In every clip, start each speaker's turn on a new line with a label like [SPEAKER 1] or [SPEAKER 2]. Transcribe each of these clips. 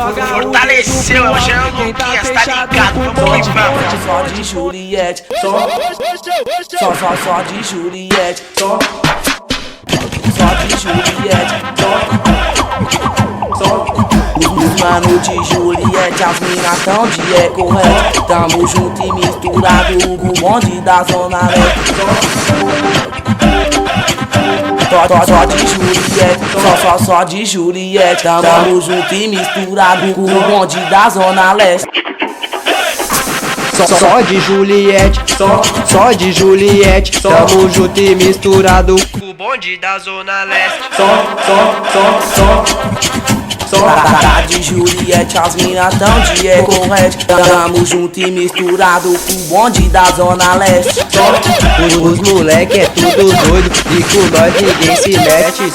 [SPEAKER 1] Fortaleceu, é o Jean Luquinhas, tá ligado no que vamos.
[SPEAKER 2] Só de Juliette, só de Juliette, só de Juliette, os mano de Juliette, as mina tão de eco-red. Tamo junto e misturado com o bonde da Zona Leste. Só de Juliette, só de Juliette. Tamo junto e misturado com o bonde da Zona Leste.
[SPEAKER 3] Só de Juliette, só de Juliette. Tamo junto e misturado com o bonde da Zona Leste.
[SPEAKER 2] Tá de Juliette, as mina tão de eco-red. Tamo junto e misturado com o bonde da Zona Leste.
[SPEAKER 3] Os moleque é tudo doido e com nós ninguém se mete.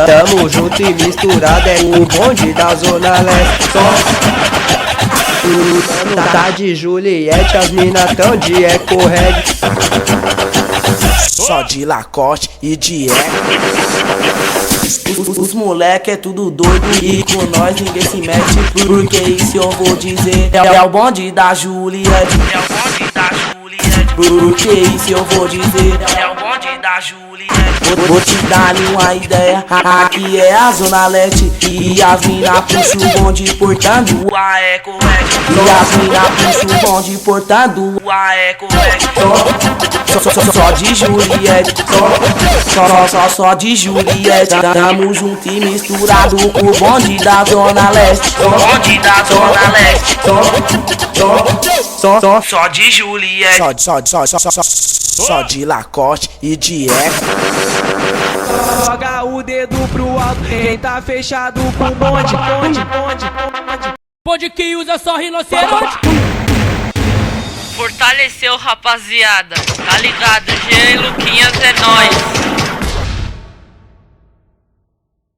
[SPEAKER 3] Tamo junto e misturado é com o bonde da Zona Leste. Tá de Juliette, as mina tão de eco-red.
[SPEAKER 2] Só de Lacoste e de eco. Os moleque é tudo doido e com nós ninguém se mete. Porque isso eu vou dizer, é o bonde da Juliette. Porque isso eu vou dizer, é o bonde da Juliette. Vou te dar uma ideia, aqui é a Zona Leste. E as mina puxa o bonde portando a eco-red. E as mina puxa o bonde portando a eco-red. Só de Juliette, só de Juliette. Tamo junto e misturado com o bonde da Zona Leste. Bonde da Zona Leste. Só de Juliette. Só de Lacoste e de eco.
[SPEAKER 4] Joga o dedo pro alto, quem tá fechado com o bonde. Bonde que usa só rinoceronte.
[SPEAKER 5] Fortaleceu, rapaziada. Tá ligado? Jean e Luquinhas é nóis.